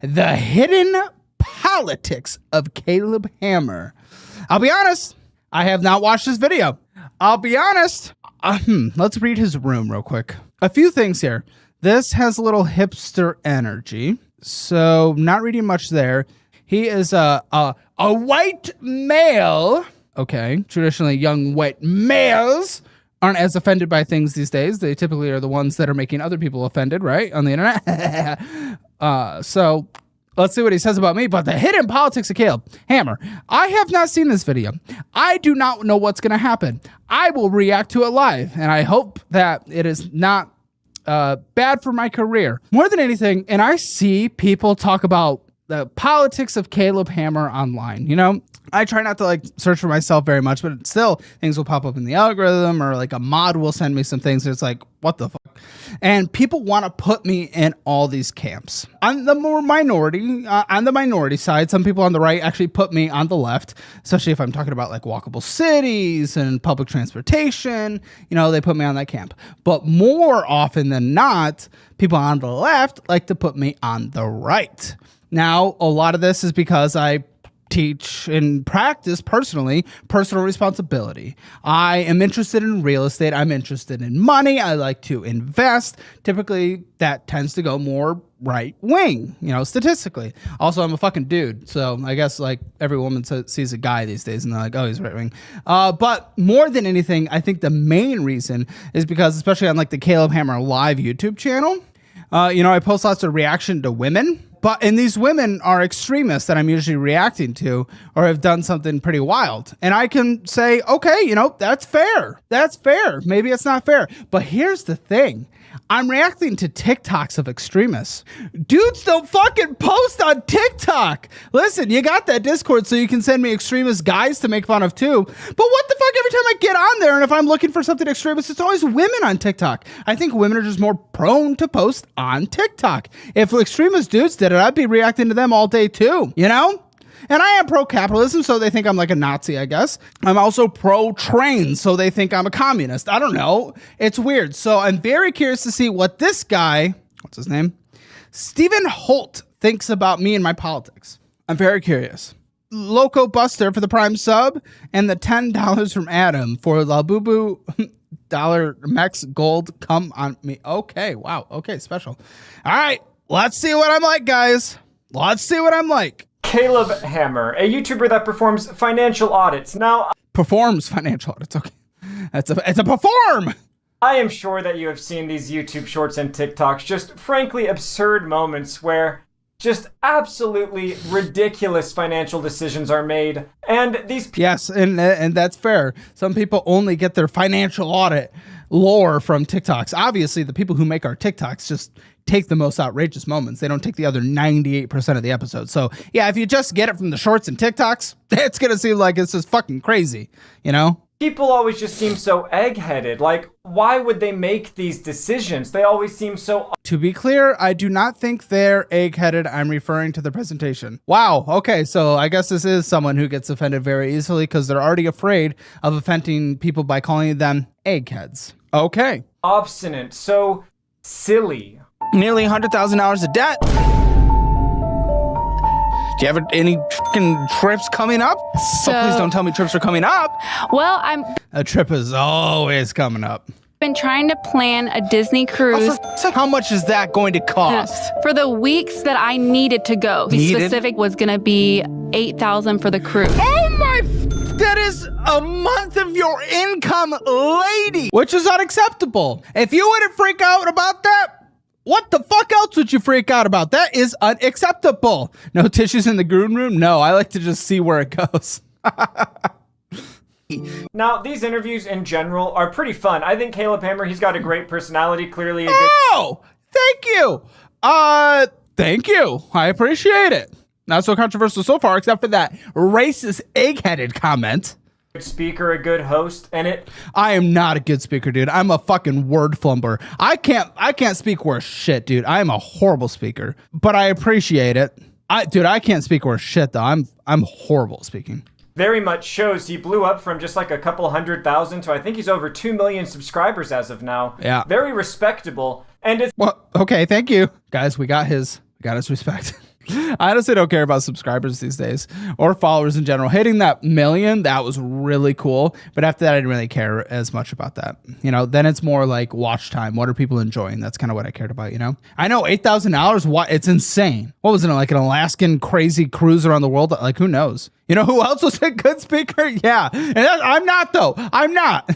The Hidden Politics of Caleb Hammer. I'll be honest, I have not watched this video. I'll be honest. Let's read his room real quick. A few things here. This has a little hipster energy, so not reading much there. He is a white male. Okay, traditionally young white males aren't as offended by things these days. They typically are the ones that are making other people offended, right, on the internet. So let's see what he says about me. But the Hidden Politics of Caleb Hammer. I have not seen this video. I do not know what's going to happen. I will react to it live, and I hope that it is not bad for my career. More than anything, and I see people talk about the politics of Caleb Hammer online. You know, I try not to like search for myself very much, but still things will pop up in the algorithm, or like a mod will send me some things. And it's like, what the fuck? And people want to put me in all these camps. On the minority side, some people on the right actually put me on the left, especially if I'm talking about like walkable cities and public transportation. You know, they put me on that camp. But more often than not, people on the left like to put me on the right. Now, a lot of this is because I teach and practice personal responsibility. I am interested in real estate. I'm interested in money. I like to invest. Typically, that tends to go more right wing, you know, statistically. Also, I'm a fucking dude. So I guess like every woman sees a guy these days and they're like, oh, he's right wing. But more than anything, I think the main reason is because, especially on like the Caleb Hammer live YouTube channel, you know, I post lots of reaction to women. And these women are extremists that I'm usually reacting to or have done something pretty wild. And I can say, okay, you know, that's fair. That's fair. Maybe it's not fair. But here's the thing. I'm reacting to TikToks of extremists. Dudes don't fucking post on TikTok. Listen, you got that Discord so you can send me extremist guys to make fun of too. But what the fuck, every time I get on there and if I'm looking for something extremist, it's always women on TikTok. I think women are just more prone to post on TikTok. If extremist dudes did it, I'd be reacting to them all day too, you know? And I am pro-capitalism, so they think I'm like a Nazi, I guess. I'm also pro-train, so they think I'm a communist. I don't know. It's weird. So I'm very curious to see what this guy, what's his name? Stephen Holt thinks about me and my politics. I'm very curious. Loco Buster for the Prime sub and the $10 from Adam for La Boo Boo dollar Max Gold. Come on me. Okay, wow. Okay, special. All right, let's see what I'm like, guys. Let's see what I'm like. Caleb Hammer, a YouTuber that performs financial audits. Now, performs financial audits. Okay, it's a perform. I am sure that you have seen these YouTube shorts and TikToks, just frankly absurd moments where just absolutely ridiculous financial decisions are made, and these. Yes, and that's fair. Some people only get their financial audit lore from TikToks. Obviously, the people who make our TikToks just take the most outrageous moments. They don't take the other 98% of the episodes. So yeah, if you just get it from the shorts and TikToks, it's gonna seem like it's just fucking crazy, you know? People always just seem so egg-headed. Like, why would they make these decisions? They always seem so... To be clear, I do not think they're egg-headed. I'm referring to the presentation. Wow. Okay, so I guess this is someone who gets offended very easily because they're already afraid of offending people by calling them eggheads. Okay. Obstinate. So silly. Nearly $100,000 of debt. Do you have any fucking trips coming up? So, please don't tell me trips are coming up. Well, A trip is always coming up. been trying to plan a Disney cruise. How much is that going to cost? For the weeks that I needed to go. The specific was going to be $8,000 for the cruise. Oh my... That is a month of your income, lady. Which is unacceptable. If you wouldn't freak out about that, what the fuck else would you freak out about? That is unacceptable. No tissues in the green room? No, I like to just see where it goes. Now, these interviews in general are pretty fun. I think Caleb Hammer, he's got a great personality, clearly. Oh, thank you. Thank you. I appreciate it. Not so controversial so far, except for that racist, egg-headed comment. Good speaker, a good host, and it... I am not a good speaker, dude. I'm a fucking word flumber. I can't speak worth shit, dude. I am a horrible speaker, but I appreciate it. I can't speak worth shit, though. I'm horrible at speaking. Very much shows he blew up from just like a couple 100,000 to I think he's over 2 million subscribers as of now. Yeah. Very respectable. And it's... Well, okay, thank you. Guys, we got his respect. I honestly don't care about subscribers these days or followers in general. Hitting that 1 million, that was really cool. But after that, I didn't really care as much about that. Then it's more like watch time. What are people enjoying? That's kind of what I cared about, I know $8,000. What? It's insane. What was it? Like an Alaskan crazy cruise around the world? Like, who knows? You know who else was a good speaker? Yeah. And I'm not, though. I'm not.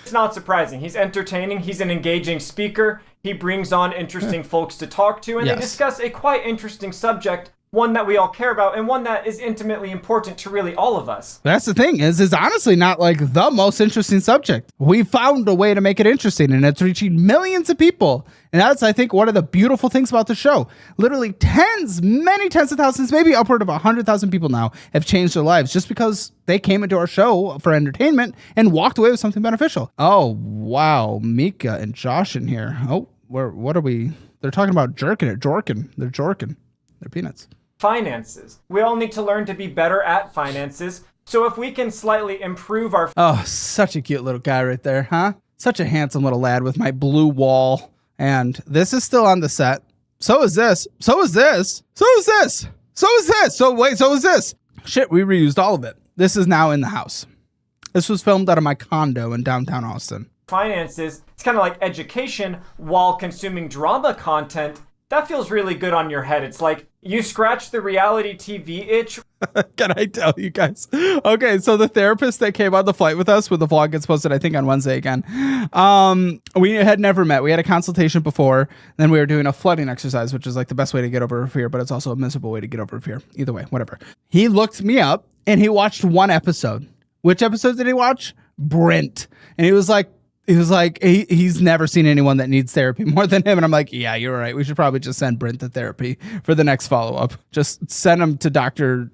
It's not surprising. He's entertaining. He's an engaging speaker. He brings on interesting folks to talk to, and they discuss a quite interesting subject, one that we all care about, and one that is intimately important to really all of us. That's the thing is honestly not like the most interesting subject. We found a way to make it interesting, and it's reaching millions of people. And that's, I think, one of the beautiful things about the show. Literally many tens of thousands, maybe upward of 100,000 people now have changed their lives just because they came into our show for entertainment and walked away with something beneficial. Oh, wow. Mika and Josh in here. Oh, what are we? They're talking about jerking it. Jorking. They're jorking. They're peanuts. Finances. We all need to learn to be better at finances. So if we can slightly improve our... Oh, such a cute little guy right there, huh? Such a handsome little lad with my blue wall. And this is still on the set. So is this. So is this. So is this. So is this. So is this. Shit, we reused all of it. This is now in the house. This was filmed out of my condo in downtown Austin. Finances. It's kind of like education while consuming drama content. That feels really good on your head. It's like you scratch the reality TV itch. Can I tell you guys? Okay, so the therapist that came on the flight with us when the vlog gets posted, I think on Wednesday again, we had never met. We had a consultation before, then we were doing a flooding exercise, which is like the best way to get over fear, but it's also a miserable way to get over fear. Either way, whatever. He looked me up and he watched one episode. Which episode did he watch? Brent. And he was like, he's never seen anyone that needs therapy more than him. And I'm like, yeah, you're right. We should probably just send Brent to therapy for the next follow-up. Just send him to Dr.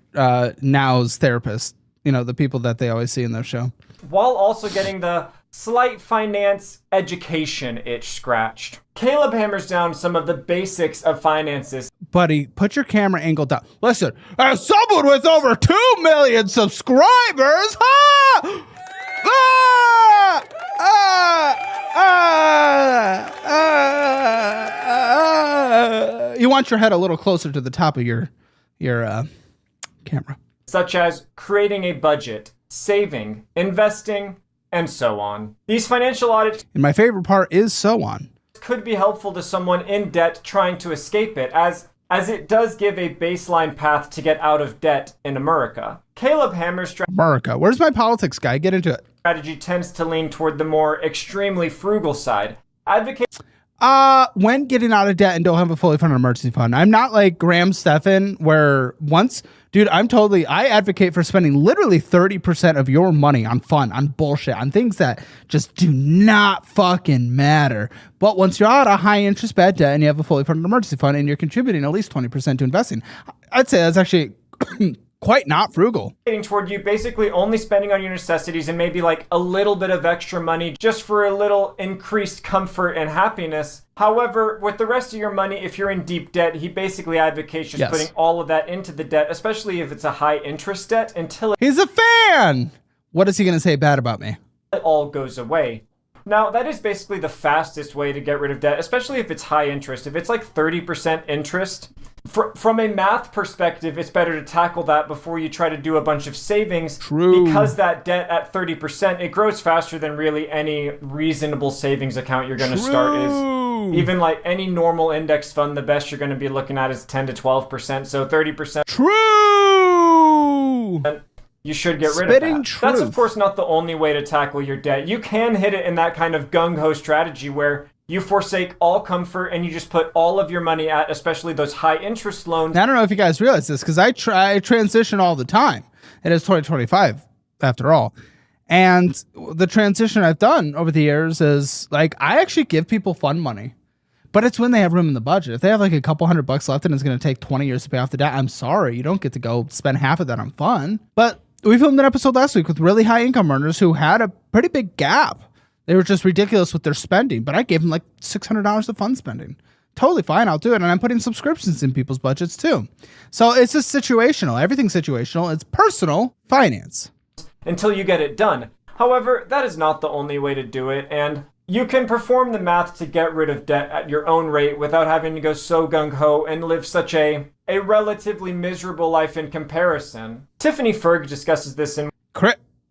Now's therapist. The people that they always see in their show. While also getting the slight finance education itch scratched. Caleb hammers down some of the basics of finances. Buddy, put your camera angle down. Listen, as someone with over 2 million subscribers, huh? You want your head a little closer to the top of your camera. Such as creating a budget, saving, investing, and so on. These financial audits, and my favorite part is so on, could be helpful to someone in debt trying to escape it, as it does give a baseline path to get out of debt in America. Caleb hammers America. Where's my politics guy? Get into it. Strategy tends to lean toward the more extremely frugal side. Advocate when getting out of debt and don't have a fully funded emergency fund. I'm not like Graham Stephan where I advocate for spending literally 30% of your money on fun, on bullshit, on things that just do not fucking matter. But once you're out of high interest bad debt and you have a fully funded emergency fund and you're contributing at least 20% to investing, I'd say that's actually quite not frugal. Toward you basically only spending on your necessities and maybe like a little bit of extra money just for a little increased comfort and happiness. However, with the rest of your money, if you're in deep debt, he basically advocates just putting all of that into the debt, especially if it's a high interest debt, until he's a fan. What is he going to say bad about me? It all goes away. Now, that is basically the fastest way to get rid of debt, especially if it's high interest. If it's like 30% interest, from a math perspective, it's better to tackle that before you try to do a bunch of savings. True. Because that debt at 30%, it grows faster than really any reasonable savings account you're going to start is. Even like any normal index fund, the best you're going to be looking at is 10 to 12%. So 30%. True. You should get rid of that. Truth. That's, of course, not the only way to tackle your debt. You can hit it in that kind of gung-ho strategy where you forsake all comfort and you just put all of your money at, especially those high-interest loans. Now, I don't know if you guys realize this, because I transition all the time. It is 2025, after all. And the transition I've done over the years is, like, I actually give people fun money. But it's when they have room in the budget. If they have like a couple $100 left and it's going to take 20 years to pay off the debt, I'm sorry. You don't get to go spend half of that on fun. But we filmed an episode last week with really high income earners who had a pretty big gap. They were just ridiculous with their spending, but I gave them like $600 of fun spending. Totally fine, I'll do it. And I'm putting subscriptions in people's budgets too. So it's just situational. Everything's situational. It's personal finance. Until you get it done. However, that is not the only way to do it. And you can perform the math to get rid of debt at your own rate without having to go so gung-ho and live such a a relatively miserable life in comparison. Tiffany Ferg discusses this in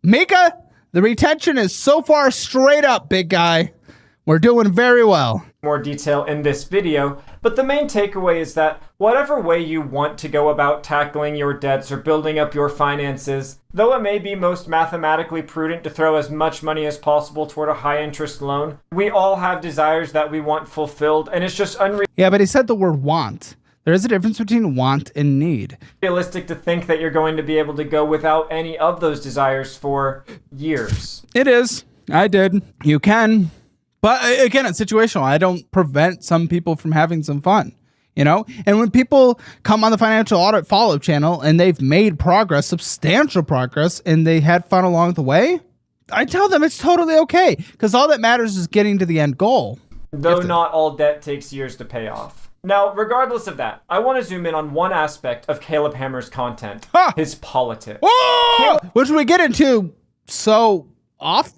Mika, the retention is so far straight up, big guy. We're doing very well. more detail in this video, but the main takeaway is that whatever way you want to go about tackling your debts or building up your finances, though it may be most mathematically prudent to throw as much money as possible toward a high interest loan, we all have desires that we want fulfilled, and it's just Yeah, but he said the word want. There is a difference between want and need. unrealistic to think that you're going to be able to go without any of those desires for years. It is. I did. You can. But again, it's situational. I don't prevent some people from having some fun, you know? And when people come on the Financial Audit Follow-Up channel and they've made progress, substantial progress, and they had fun along the way, I tell them it's totally okay, because all that matters is getting to the end goal. Though not all debt takes years to pay off. Now, regardless of that, I want to zoom in on one aspect of Caleb Hammer's content, his politics. Oh! Which we get into so often?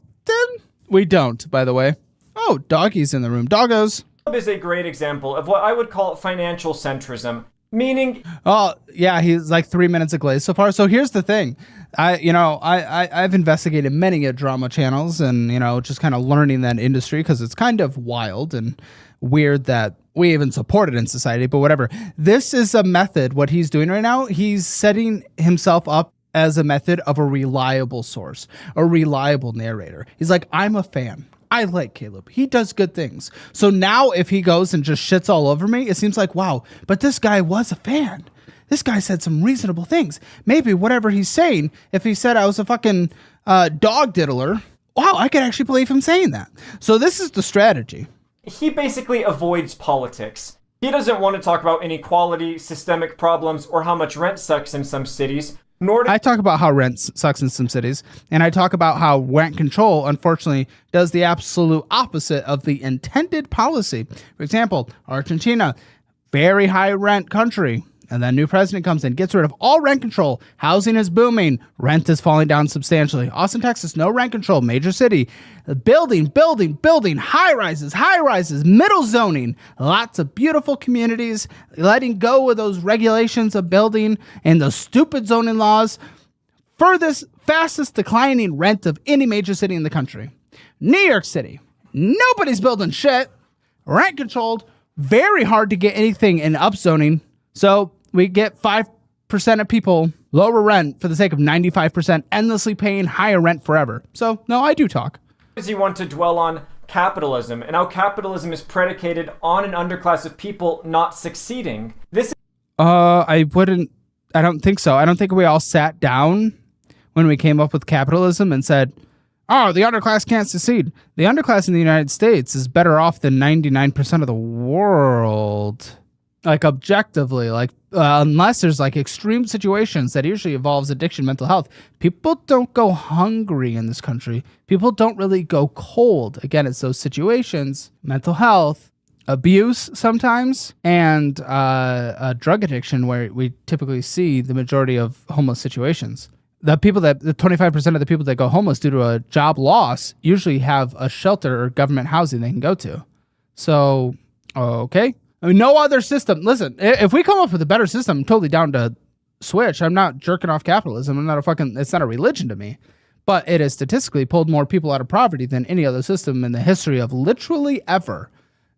We don't, by the way. Oh, doggy's in the room. Doggos. Caleb is a great example of what I would call financial centrism, meaning... Oh, yeah, he's like 3 minutes of glaze so far. So here's the thing. I've investigated many drama channels and, just kind of learning that industry because it's kind of wild and weird that we even support it in society, but whatever. This is a method, what he's doing right now. He's setting himself up as a method of a reliable source, a reliable narrator. He's like, I'm a fan. I like Caleb. He does good things. So now if he goes and just shits all over me, it seems like, wow, but this guy was a fan. This guy said some reasonable things. Maybe whatever he's saying, if he said I was a fucking dog diddler, wow, I could actually believe him saying that. So this is the strategy. He basically avoids politics. He doesn't want to talk about inequality, systemic problems, or how much rent sucks in some cities. I talk about how rent sucks in some cities, and I talk about how rent control, unfortunately, does the absolute opposite of the intended policy. For example, Argentina, very high rent country, and then new president comes in, gets rid of all rent control. Housing is booming. Rent is falling down substantially. Austin, Texas, no rent control, major city. Building, high rises, middle zoning. Lots of beautiful communities, letting go of those regulations of building and those stupid zoning laws. Fastest declining rent of any major city in the country. New York City, nobody's building shit. Rent controlled, very hard to get anything in upzoning. So we get 5% of people lower rent for the sake of 95% endlessly paying higher rent forever. So, no, I do talk. Does he want to dwell on capitalism and how capitalism is predicated on an underclass of people not succeeding? I don't think so. I don't think we all sat down when we came up with capitalism and said, oh, the underclass can't succeed. The underclass in the United States is better off than 99% of the world. Like objectively, unless there's like extreme situations that usually involves addiction, mental health, people don't go hungry in this country. People don't really go cold. Again, it's those situations, mental health, abuse sometimes, and drug addiction, where we typically see the majority of homeless situations. The 25% of the people that go homeless due to a job loss usually have a shelter or government housing they can go to. So, okay. I mean, no other system. Listen, if we come up with a better system, I'm totally down to switch. I'm not jerking off capitalism. It's not a religion to me. But it has statistically pulled more people out of poverty than any other system in the history of literally ever.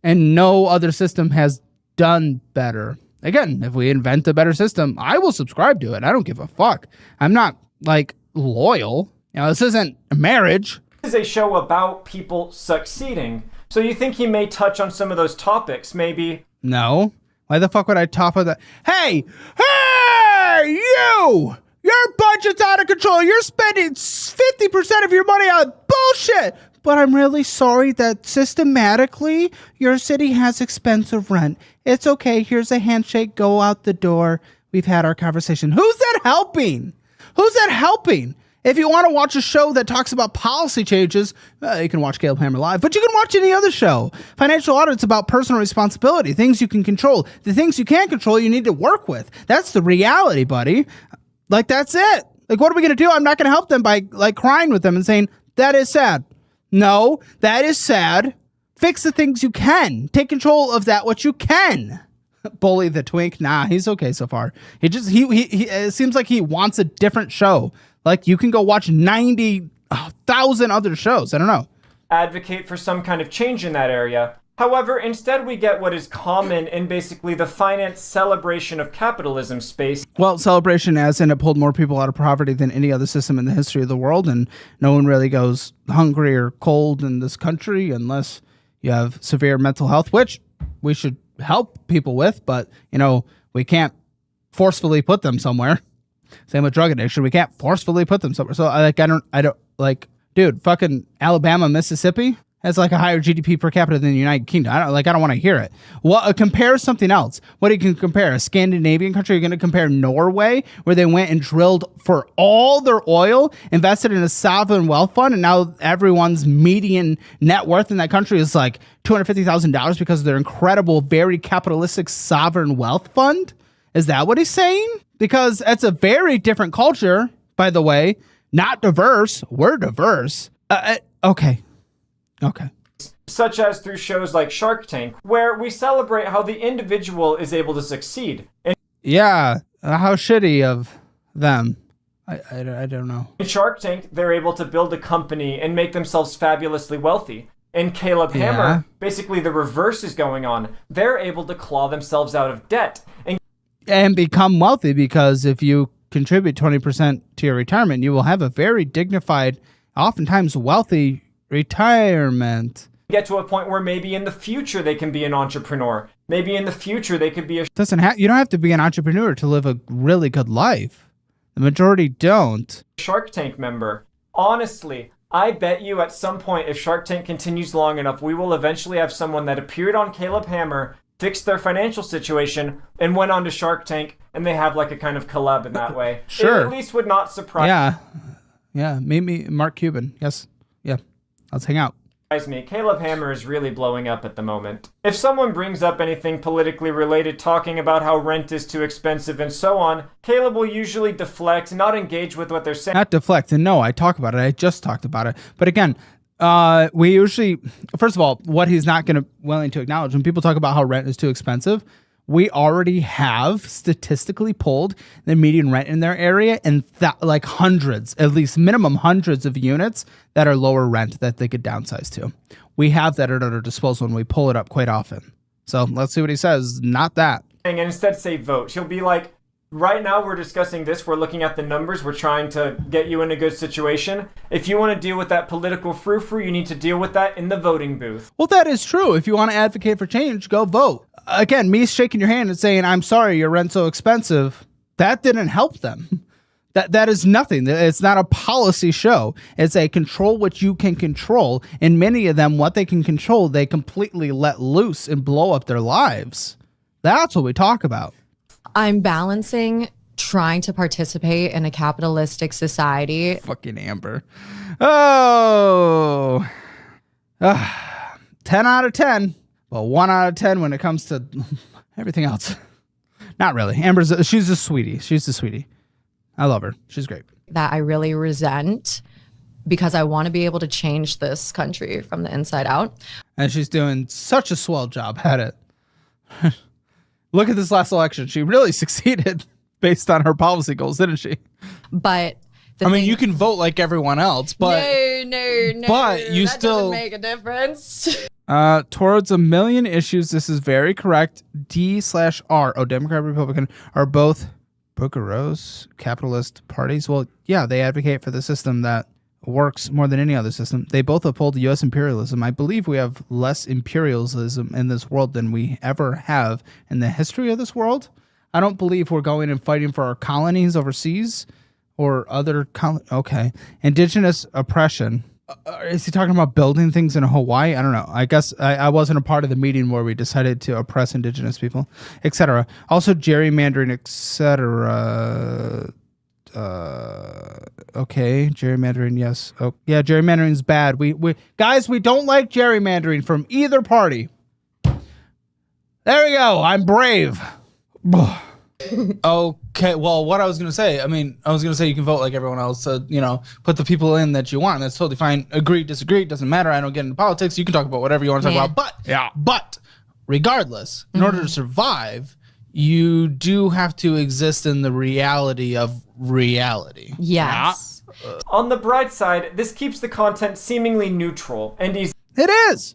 And no other system has done better. Again, if we invent a better system, I will subscribe to it. I don't give a fuck. I'm not, loyal. This isn't a marriage. This is a show about people succeeding. So you think he may touch on some of those topics, maybe? No. Why the fuck would I top of that? Hey, you! Your budget's out of control. You're spending 50% of your money on bullshit. But I'm really sorry that systematically your city has expensive rent. It's okay. Here's a handshake. Go out the door. We've had our conversation. Who's that helping? If you want to watch a show that talks about policy changes, you can watch Caleb Hammer Live, but you can watch any other show. Financial Audit's about personal responsibility, things you can control. The things you can't control, you need to work with. That's the reality, buddy. That's it. What are we going to do? I'm not going to help them by crying with them and saying, that is sad. No, that is sad. Fix the things you can. Take control of that, what you can. Bully the Twink. Nah, he's okay so far. He it seems like he wants a different show. Like, you can go watch 90,000 other shows. I don't know. Advocate for some kind of change in that area. However, instead we get what is common in basically the finance celebration of capitalism space. Well, celebration as in it pulled more people out of poverty than any other system in the history of the world, and no one really goes hungry or cold in this country unless you have severe mental health, which we should help people with, but, you know, we can't forcefully put them somewhere. Same with drug addiction. We can't forcefully put them somewhere. So, I don't, dude, fucking Alabama, Mississippi has like a higher GDP per capita than the United Kingdom. I don't want to hear it. Well, compare something else. What you can compare? A Scandinavian country? You're going to compare Norway, where they went and drilled for all their oil, invested in a sovereign wealth fund, and now everyone's median net worth in that country is like $250,000 because of their incredible, very capitalistic sovereign wealth fund? Is that what he's saying? Because it's a very different culture, by the way. Not diverse. We're diverse. Okay. Such as through shows like Shark Tank, where we celebrate how the individual is able to succeed. Yeah, how shitty of them. I don't know. In Shark Tank, they're able to build a company and make themselves fabulously wealthy. In Caleb Hammer, basically the reverse is going on. They're able to claw themselves out of debt and become wealthy, because if you contribute 20% to your retirement, you will have a very dignified, oftentimes wealthy retirement. Get to a point where maybe in the future they can be an entrepreneur. Maybe in the future they could be a... You don't have to be an entrepreneur to live a really good life. The majority don't. Shark Tank member. Honestly, I bet you at some point, if Shark Tank continues long enough, we will eventually have someone that appeared on Caleb Hammer, fixed their financial situation, and went on to Shark Tank, and they have like a kind of collab in that way. Sure. It at least would not surprise Yeah, maybe Mark Cuban. Yes. Yeah. Let's hang out. Me. Caleb Hammer is really blowing up at the moment. If someone brings up anything politically related, talking about how rent is too expensive and so on, Caleb will usually deflect, not engage with what they're saying. Not deflect. And no, I talk about it. I just talked about it. But again, we usually, first of all, what he's not willing to acknowledge, when people talk about how rent is too expensive, we already have statistically pulled the median rent in their area and like hundreds, at least minimum hundreds of units that are lower rent that they could downsize to. We have that at our disposal and we pull it up quite often. So let's see what he says. Not that. And instead say vote. He'll be like, right now we're discussing this. We're looking at the numbers. We're trying to get you in a good situation. If you want to deal with that political frou-frou, you need to deal with that in the voting booth. Well, that is true. If you want to advocate for change, go vote. Again, me shaking your hand and saying, I'm sorry, your rent's so expensive, that didn't help them. That is nothing. It's not a policy show. It's a control what you can control. And many of them, what they can control, they completely let loose and blow up their lives. That's what we talk about. I'm balancing trying to participate in a capitalistic society. Fucking Amber. Oh. 10 out of 10. Well, 1 out of 10 when it comes to everything else. Not really. She's a sweetie. She's a sweetie. I love her. She's great. That I really resent, because I want to be able to change this country from the inside out. And she's doing such a swell job at it. Look at this last election. She really succeeded based on her policy goals, didn't she? But you can vote like everyone else, but no. But you that still doesn't make a difference. Towards a million issues, this is very correct. D/R, Democrat, Republican, are both bourgeois capitalist parties. Well, yeah, they advocate for the system that works more than any other system. They both uphold U.S. imperialism. I believe we have less imperialism in this world than we ever have in the history of this world. I don't believe we're going and fighting for our colonies overseas or other okay. Indigenous oppression. Is he talking about building things in Hawaii? I don't know. I guess I wasn't a part of the meeting where we decided to oppress indigenous people, etc. Also gerrymandering, etc. Okay, gerrymandering, yes. Oh, yeah, gerrymandering is bad. We guys, we don't like gerrymandering from either party. There we go. I'm brave. Okay, well, what I was going to say, you can vote like everyone else to, put the people in that you want. That's totally fine. Agree, disagree, doesn't matter. I don't get into politics. You can talk about whatever you want to talk about. But regardless, in order to survive, you do have to exist in the reality of reality. Yes. On the bright side, this keeps the content seemingly neutral and easy. It is.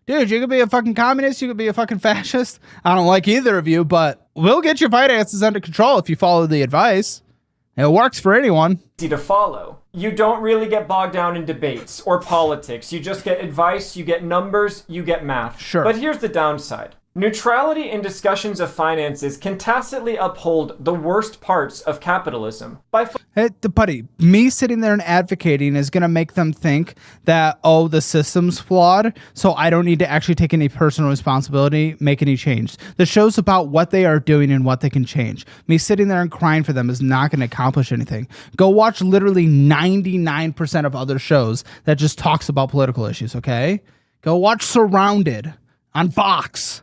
Dude, you could be a fucking communist, you could be a fucking fascist. I don't like either of you, but we'll get your finances under control if you follow the advice. It works for anyone. Easy to follow. You don't really get bogged down in debates or politics. You just get advice, you get numbers, you get math. Sure. But here's the downside. Neutrality in discussions of finances can tacitly uphold the worst parts of capitalism by Hey, buddy, me sitting there and advocating is going to make them think that, oh, the system's flawed, so I don't need to actually take any personal responsibility, make any change. The show's about what they are doing and what they can change. Me sitting there and crying for them is not going to accomplish anything. Go watch literally 99% of other shows that just talks about political issues, okay? Go watch Surrounded on Fox.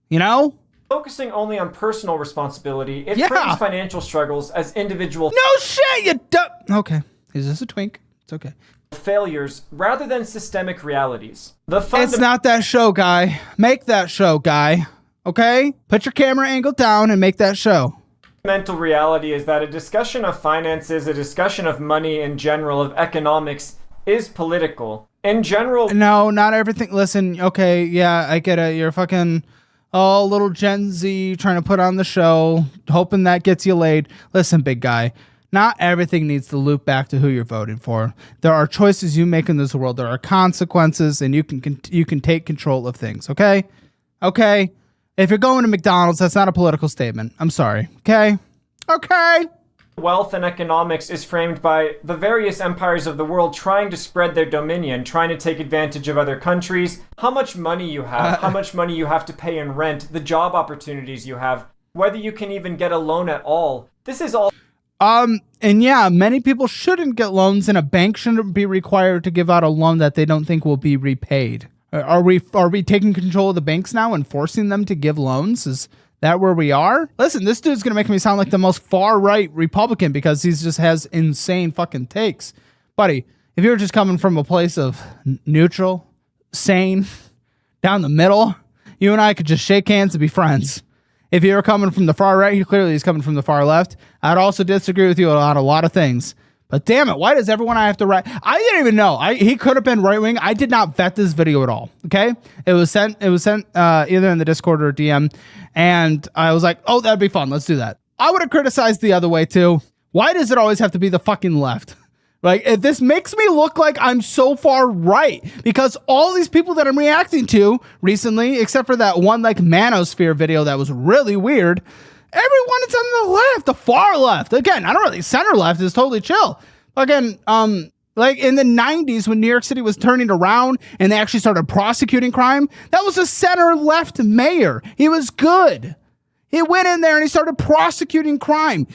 You know? focusing only on personal responsibility, it frames financial struggles as individual No shit, you Okay. Is this a twink? It's okay. failures rather than systemic realities. It's not that show, guy. Make that show, guy. Okay? Put your camera angle down and make that show. Fundamental reality is that a discussion of finances, a discussion of money in general, of economics, is political. In general... No, not everything. Listen, okay, yeah, I get it. You're fucking... Oh, little Gen Z trying to put on the show, hoping that gets you laid. Listen, big guy, not everything needs to loop back to who you're voting for. There are choices you make in this world. There are consequences, and you can take control of things, okay? Okay? If you're going to McDonald's, that's not a political statement. I'm sorry, okay? Okay? Wealth and economics is framed by the various empires of the world trying to spread their dominion, trying to take advantage of other countries, how much money you have, how much money you have to pay in rent, the job opportunities you have, whether you can even get a loan at all. This is all... And yeah, many people shouldn't get loans, and a bank shouldn't be required to give out a loan that they don't think will be repaid. Are we taking control of the banks now and forcing them to give loans? Is that where we are? Listen, this dude's going to make me sound like the most far-right Republican because he just has insane fucking takes. Buddy, if you were just coming from a place of neutral, sane, down the middle, you and I could just shake hands and be friends. If you were coming from the far right, clearly he's coming from the far left. I'd also disagree with you on a lot of things. But damn it, why does everyone I have to write? I didn't even know. He could have been right wing. I did not vet this video at all. Okay, it was sent either in the Discord or DM, and I was like, oh, that'd be fun. Let's do that. I would have criticized the other way too. Why does it always have to be the fucking left? Like, this makes me look like I'm so far right because all these people that I'm reacting to recently, except for that one like manosphere video that was really weird. Everyone is on the left, the far left. Again, I don't really center left is totally chill. Again, like in the 90s when New York City was turning around and they actually started prosecuting crime, that was a center left mayor. He was good. He went in there and he started prosecuting crime,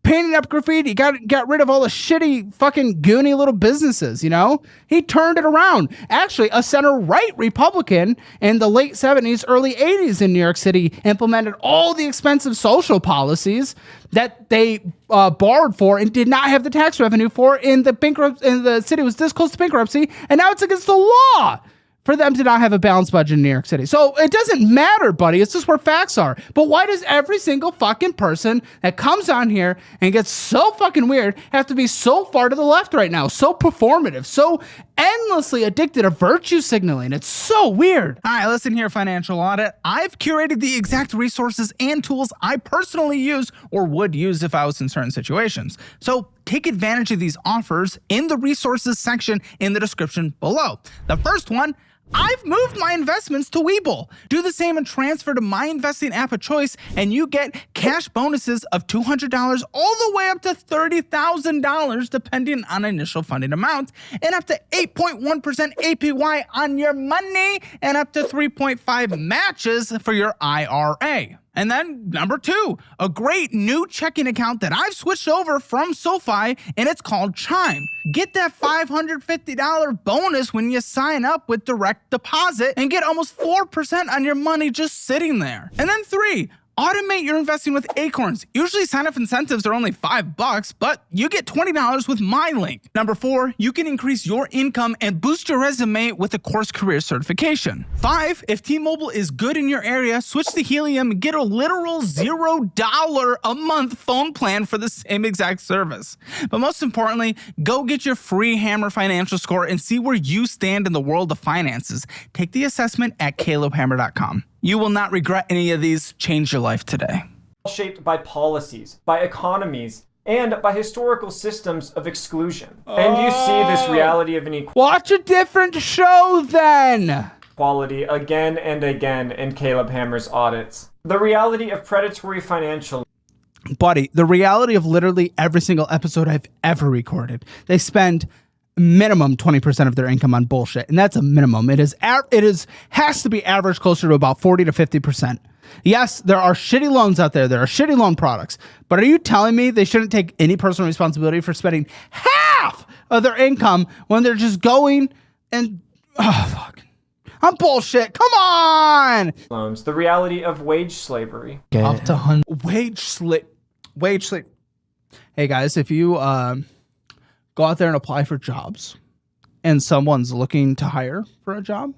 painting up graffiti, got rid of all the shitty fucking goony little businesses, you know? He turned it around. Actually, a center-right Republican in the late 70s, early 80s in New York City implemented all the expensive social policies that they borrowed for and did not have the tax revenue for in the city was this close to bankruptcy, and now it's against the law for them to not have a balanced budget in New York City. So it doesn't matter, buddy. It's just where facts are. But why does every single fucking person that comes on here and gets so fucking weird have to be so far to the left right now? So performative, so endlessly addicted to virtue signaling. It's so weird. All right, listen here, Financial Audit. I've curated the exact resources and tools I personally use or would use if I was in certain situations. So take advantage of these offers in the resources section in the description below. The first one, I've moved my investments to Webull. Do the same and transfer to my investing app of choice, and you get cash bonuses of $200 all the way up to $30,000 depending on initial funding amount, and up to 8.1% APY on your money, and up to 3.5 matches for your IRA. And then number 2, a great new checking account that I've switched over from SoFi, and it's called Chime. Get that $550 bonus when you sign up with direct deposit and get almost 4% on your money just sitting there. And then 3, Automate your investing with Acorns. Usually sign-up incentives are only $5, but you get $20 with my link. Number 4, you can increase your income and boost your resume with a course career certification. 5, if T-Mobile is good in your area, switch to Helium and get a literal $0 a month phone plan for the same exact service. But most importantly, go get your free Hammer financial score and see where you stand in the world of finances. Take the assessment at calebhammer.com. You will not regret any of these. Change your life today. Shaped by policies, by economies, and by historical systems of exclusion. And you see this reality of Watch a different show then. inequality again and again in Caleb Hammer's audits. The reality of predatory financial. Buddy, the reality of literally every single episode I've ever recorded. They spend minimum 20% of their income on bullshit, and that's a minimum. It has to be average closer to about 40 to 50%. Yes, there are shitty loans out there. There are shitty loan products. But are you telling me they shouldn't take any personal responsibility for spending half of their income when they're just going and fuck. I'm bullshit. Come on. Loans. The reality of wage slavery. Up to 100 wage slave. Hey guys, if you go out there and apply for jobs and someone's looking to hire for a job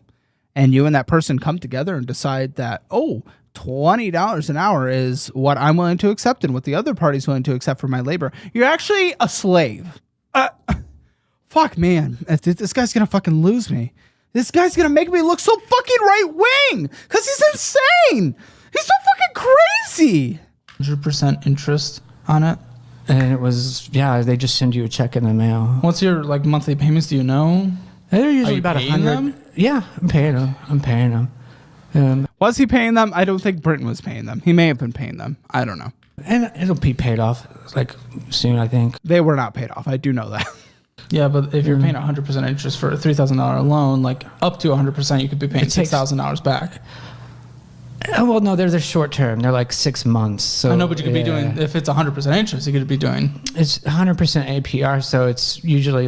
and you and that person come together and decide that, $20 an hour is what I'm willing to accept and what the other party's willing to accept for my labor, you're actually a slave. Fuck, man. This guy's gonna fucking lose me. This guy's gonna make me look so fucking right wing because he's insane. He's so fucking crazy. 100% interest on it. And it was, they just send you a check in the mail. What's your monthly payments? Do you know? They're usually about paying 100. them? Yeah, I'm paying them. Was he paying them? I don't think Britton was paying them. He may have been paying them. I don't know. And it'll be paid off soon, I think. They were not paid off. I do know that. Yeah, but if you're paying 100% interest for a $3,000 loan, up to 100%, you could be paying $6,000 back. Oh, well, no, they're short term. They're 6 months. So I know, but you could be doing, if it's 100% interest, you could be doing. It's 100% APR, so it's usually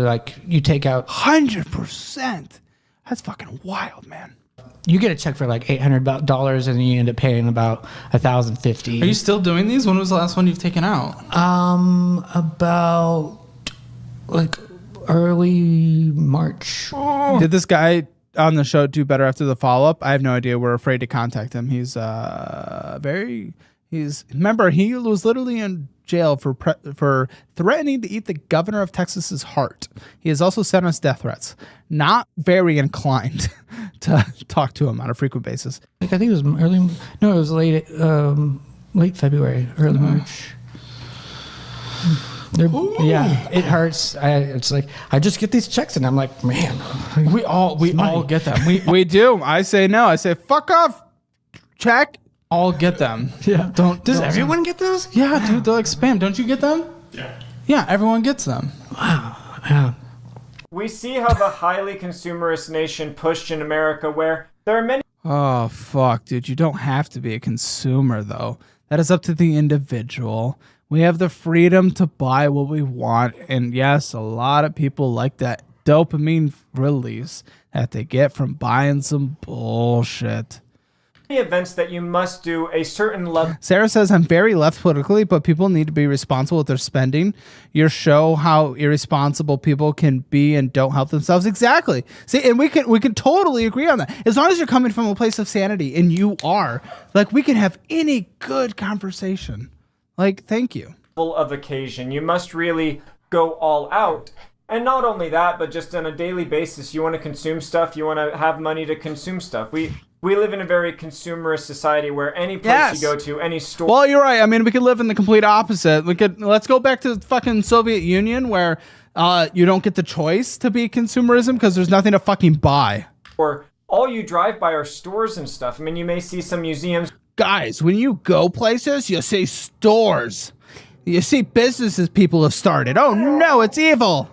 you take out 100%. That's fucking wild, man. You get a check for $800 and then you end up paying about $1,050. Are you still doing these? When was the last one you've taken out? About early March. Did this guy on the show do better after the follow-up? I have no idea. We're afraid to contact him. Remember, he was literally in jail for threatening to eat the governor of Texas's heart. He has also sent us death threats. Not very inclined to talk to him on a frequent basis. I think it was late February, early March. Yeah, it hurts. I just get these checks and I'm like, man, we all get them. We do. I say no. I say fuck off. Check. All get them. Yeah. Does everyone get those? Yeah, dude. They're like spam. Don't you get them? Yeah. Yeah, everyone gets them. Wow. Yeah. We see how the highly consumerist nation pushed in America where there are many. Oh, fuck, dude. You don't have to be a consumer, though. That is up to the individual. We have the freedom to buy what we want. And yes, a lot of people like that dopamine release that they get from buying some bullshit. Events that you must do a certain level. Sarah says, I'm very left politically, but people need to be responsible with their spending. Your show how irresponsible people can be and don't help themselves. Exactly. See, and we can totally agree on that. As long as you're coming from a place of sanity, and you are, we can have any good conversation. Thank you. Of occasion, you must really go all out. And not only that, but just on a daily basis, you want to consume stuff, you want to have money to consume stuff. We live in a very consumerist society where any place you go to, any store. Well, you're right. I mean, we could live in the complete opposite. Let's go back to the fucking Soviet Union where you don't get the choice to be consumerism because there's nothing to fucking buy. Or all you drive by are stores and stuff. I mean, you may see some museums. Guys, when you go places, you see stores. You see businesses people have started. Oh no, it's evil.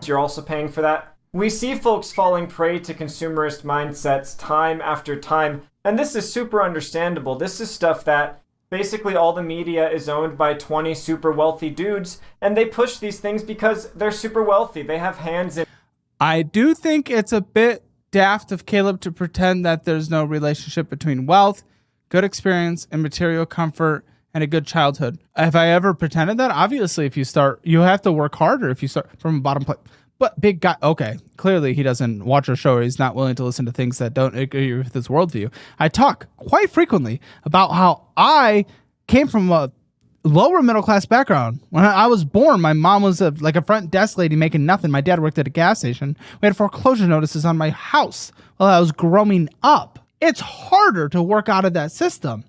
You're also paying for that. We see folks falling prey to consumerist mindsets time after time, and this is super understandable. This is stuff that basically all the media is owned by 20 super wealthy dudes, and they push these things because they're super wealthy. They have hands in. I do think it's a bit daft of Caleb to pretend that there's no relationship between wealth, good experience and material comfort and a good childhood. Have I ever pretended that? Obviously, if you start, you have to work harder if you start from a bottom place. But big guy, okay, clearly he doesn't watch our show, or he's not willing to listen to things that don't agree with his worldview. I talk quite frequently about how I came from a lower middle class background. When I was born, my mom was like a front desk lady making nothing. My dad worked at a gas station. We had foreclosure notices on my house while I was growing up. It's harder to work out of that system.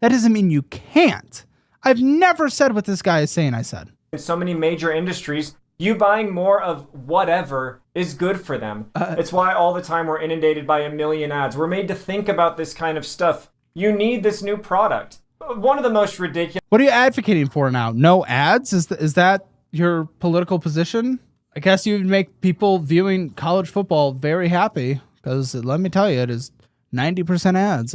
That doesn't mean you can't. I've never said what this guy is saying I said. In so many major industries, you buying more of whatever is good for them. It's why all the time we're inundated by a million ads. We're made to think about this kind of stuff. You need this new product. One of the most ridiculous. What are you advocating for now? No ads? Is that your political position? I guess you would make people viewing college football very happy, because let me tell you, it is 90% ads.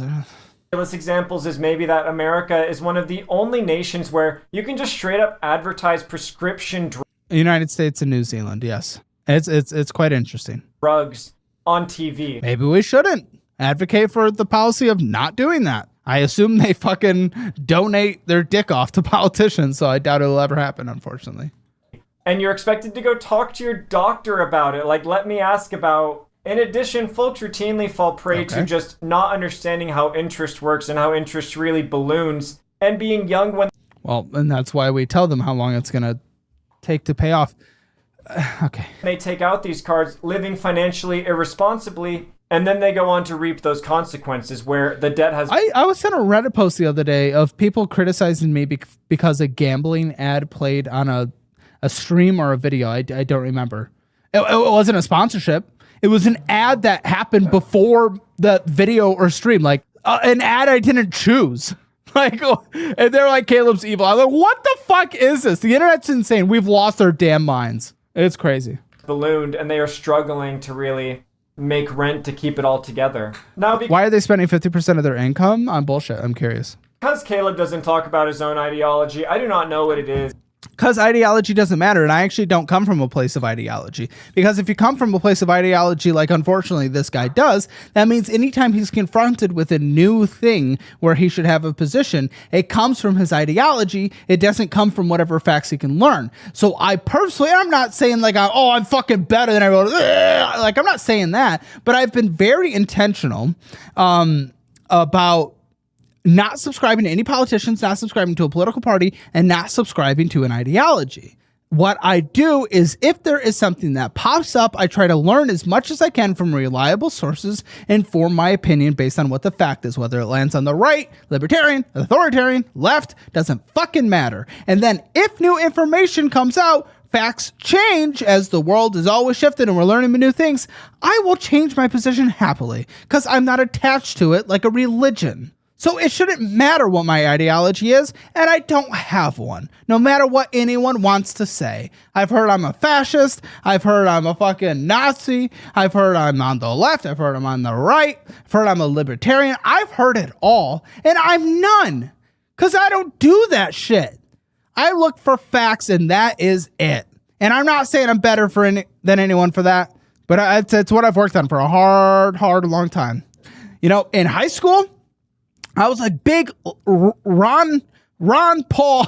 Examples is maybe that America is one of the only nations where you can just straight up advertise prescription United States and New Zealand, yes. It's quite interesting. Drugs on TV. Maybe we shouldn't advocate for the policy of not doing that. I assume they fucking donate their dick off to politicians, so I doubt it'll ever happen, unfortunately. And you're expected to go talk to your doctor about it. Like, let me ask about... In addition, folks routinely fall prey to just not understanding how interest works and how interest really balloons, and being young when... Well, and that's why we tell them how long it's going to take to pay off. Okay. They take out these cards, living financially irresponsibly, and then they go on to reap those consequences where the debt has... I was sent a Reddit post the other day of people criticizing me because a gambling ad played on a stream or a video. I don't remember. It wasn't a sponsorship. It was an ad that happened before the video or stream. Like, an ad I didn't choose. Like, and they're like, Caleb's evil. I'm like, what the fuck is this? The internet's insane. We've lost our damn minds. It's crazy. Ballooned, and they are struggling to really make rent to keep it all together. Now, why are they spending 50% of their income on bullshit? I'm curious. Because Caleb doesn't talk about his own ideology, I do not know what it is. Because ideology doesn't matter, and I actually don't come from a place of ideology. Because if you come from a place of ideology, like unfortunately this guy does, that means anytime he's confronted with a new thing where he should have a position, it comes from his ideology. It doesn't come from whatever facts he can learn. So I personally, I'm not saying like, I'm fucking better than everyone. Like, I'm not saying that, but I've been very intentional about not subscribing to any politicians, not subscribing to a political party, and not subscribing to an ideology. What I do is if there is something that pops up, I try to learn as much as I can from reliable sources and form my opinion based on what the fact is, whether it lands on the right, libertarian, authoritarian, left, doesn't fucking matter. And then if new information comes out, facts change as the world is always shifted and we're learning new things, I will change my position happily because I'm not attached to it like a religion. So it shouldn't matter what my ideology is, and I don't have one, no matter what anyone wants to say. I've heard I'm a fascist. I've heard I'm a fucking Nazi. I've heard I'm on the left. I've heard I'm on the right. I've heard I'm a libertarian. I've heard it all, and I'm none, because I don't do that shit. I look for facts, and that is it. And I'm not saying I'm better than anyone for that, but it's what I've worked on for a hard, long time. You know, in high school, I was like big Ron Paul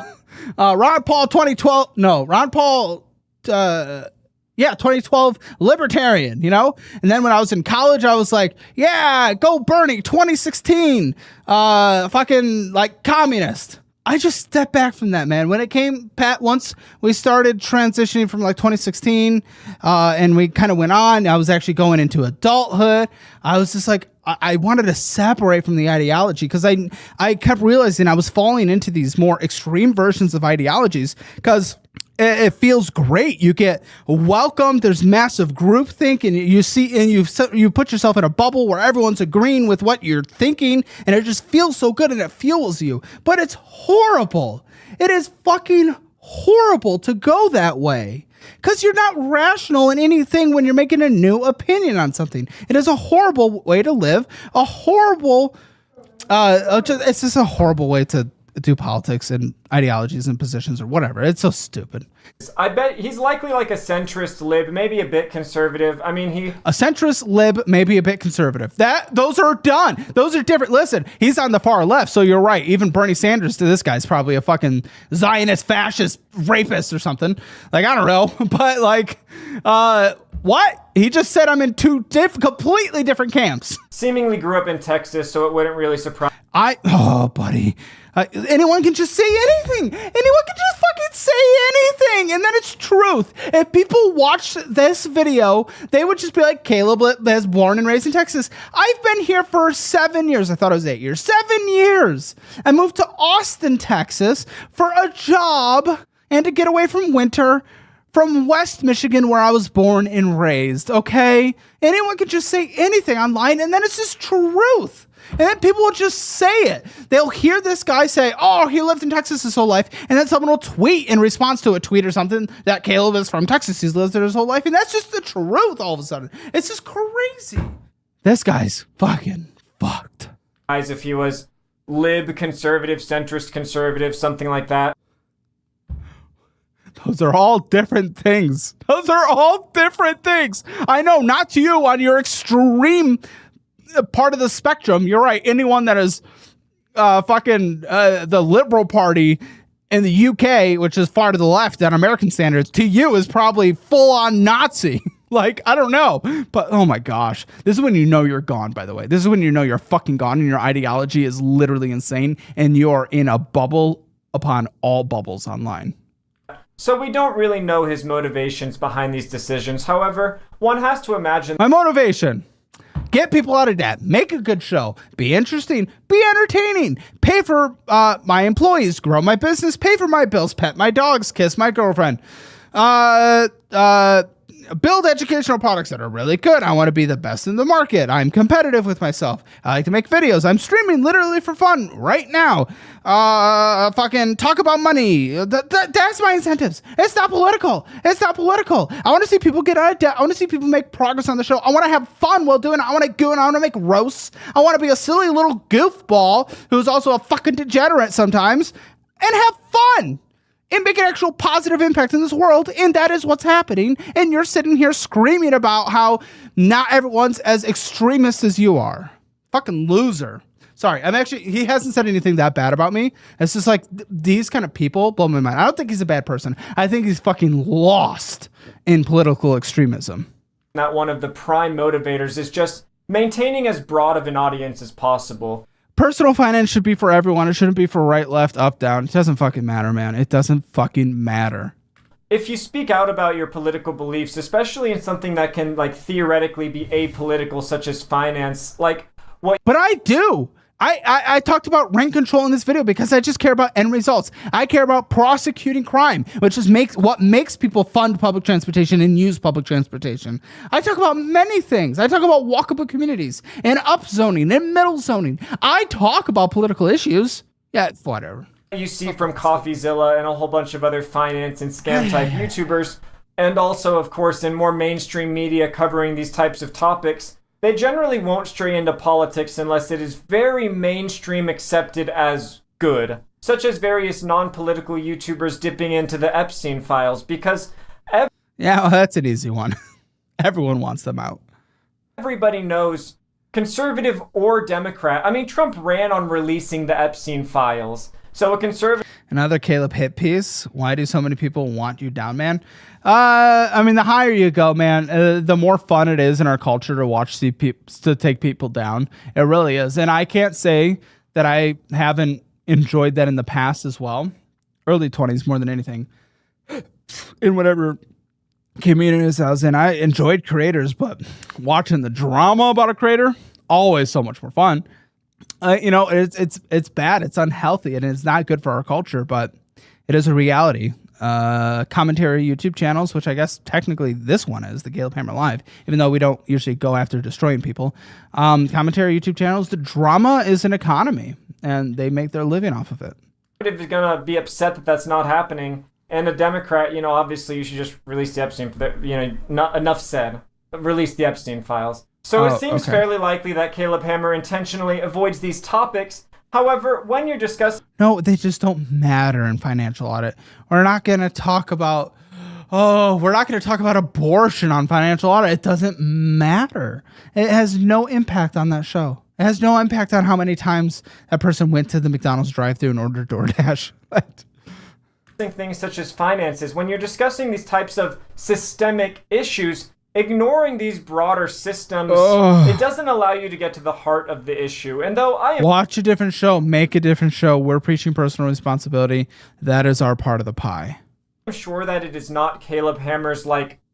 2012. No, Ron Paul. 2012 libertarian, you know? And then when I was in college, I was like, yeah, go Bernie 2016, fucking like communist. I just stepped back from that, man. When it came, once we started transitioning from like 2016, and we kind of went on, I was actually going into adulthood. I was just like, I wanted to separate from the ideology because I kept realizing I was falling into these more extreme versions of ideologies because it feels great. You get welcomed. There's massive groupthink, and you put yourself in a bubble where everyone's agreeing with what you're thinking, and it just feels so good and it fuels you. But it's horrible. It is fucking horrible to go that way. Because you're not rational in anything when you're making a new opinion on something. It is a horrible way to live. A horrible, it's just a horrible way to do politics and ideologies and positions or whatever. It's so stupid. I bet he's likely like a centrist lib, maybe a bit conservative. I mean, a centrist lib, maybe a bit conservative. Those are done. Those are different. Listen, he's on the far left, so you're right. Even Bernie Sanders to this guy's probably a fucking Zionist, fascist, rapist or something. Like, I don't know, but like, what? He just said I'm in two completely different camps. Seemingly grew up in Texas, so it wouldn't really surprise. Buddy. Anyone can just say anything. Anyone can just fucking say anything. And then it's truth. If people watch this video, they would just be like, Caleb was born and raised in Texas. I've been here for 7 years. I thought it was 8 years. 7 years. I moved to Austin, Texas for a job and to get away from winter from West Michigan, where I was born and raised. Okay? Anyone can just say anything online, and then it's just truth. And then people will just say it. They'll hear this guy say, oh, he lived in Texas his whole life. And then someone will tweet in response to a tweet or something that Caleb is from Texas. He's lived there his whole life. And that's just the truth all of a sudden. It's just crazy. This guy's fucking fucked. Guys, if he was lib, conservative, centrist, conservative, something like that. Those are all different things. Those are all different things. I know, not to you on your extreme part of the spectrum. You're right. Anyone that is the Liberal Party in the UK, which is far to the left on American standards, to you is probably full on Nazi. Like, I don't know. But oh my gosh. This is when you know you're gone, by the way. This is when you know you're fucking gone and your ideology is literally insane and you're in a bubble upon all bubbles online. So we don't really know his motivations behind these decisions. However, one has to imagine... My motivation: get people out of debt, make a good show, be interesting, be entertaining, pay for my employees, grow my business, pay for my bills, pet my dogs, kiss my girlfriend, build educational products that are really good. I want to be the best in the market. I'm competitive with myself. I like to make videos. I'm streaming literally for fun right now. Fucking talk about money. That's my incentives. It's not political. It's not political. I want to see people get out of debt. I want to see people make progress on the show. I want to have fun while doing it. I want to go and I want to make roasts. I want to be a silly little goofball who's also a fucking degenerate sometimes and have fun and make an actual positive impact in this world. And that is what's happening. And you're sitting here screaming about how not everyone's as extremist as you are. Fucking loser. Sorry, he hasn't said anything that bad about me. It's just like these kind of people blow my mind. I don't think he's a bad person. I think he's fucking lost in political extremism. That one of the prime motivators is just maintaining as broad of an audience as possible. Personal finance should be for everyone. It shouldn't be for right, left, up, down. It doesn't fucking matter, man. It doesn't fucking matter. If you speak out about your political beliefs, especially in something that can like theoretically be apolitical, such as finance, like what... But I do. I talked about rent control in this video because I just care about end results. I care about prosecuting crime, which is what makes people fund public transportation and use public transportation. I talk about many things. I talk about walkable communities and upzoning and middle zoning. I talk about political issues. Yeah, whatever. You see from CoffeeZilla and a whole bunch of other finance and scam type YouTubers, and also, of course, in more mainstream media covering these types of topics, they generally won't stray into politics unless it is very mainstream accepted as good, such as various non-political YouTubers dipping into the Epstein files, because... Yeah, well, that's an easy one. Everyone wants them out. Everybody knows, conservative or Democrat. I mean, Trump ran on releasing the Epstein files. So a conservative... Another Caleb hit piece. Why do so many people want you down, man? I mean, the higher you go, man, the more fun it is in our culture to watch to take people down. It really is. And I can't say that I haven't enjoyed that in the past as well. Early 20s more than anything. In whatever communities I was in, I enjoyed creators, but watching the drama about a creator, always so much more fun. It's bad. It's unhealthy, and it's not good for our culture, but it is a reality. Commentary YouTube channels, which I guess technically this one is, the Caleb Hammer Live, even though we don't usually go after destroying people. Commentary YouTube channels, the drama is an economy, and they make their living off of it. Is going to be upset that that's not happening, and a Democrat, obviously you should just release the Epstein, not enough said. Release the Epstein files. So it seems fairly likely that Caleb Hammer intentionally avoids these topics However, when you're discussing No, they just don't matter in financial audit. We're not going to talk about, we're not going to talk about abortion on financial audit. It doesn't matter. It has no impact on that show. It has no impact on how many times that person went to the McDonald's drive-thru and ordered DoorDash. things such as finances, when you're discussing these types of systemic issues, ignoring these broader systems, it doesn't allow you to get to the heart of the issue. And though I am Watch a different show, make a different show. We're preaching personal responsibility. That is our part of the pie. sure that it is not Caleb Hammer's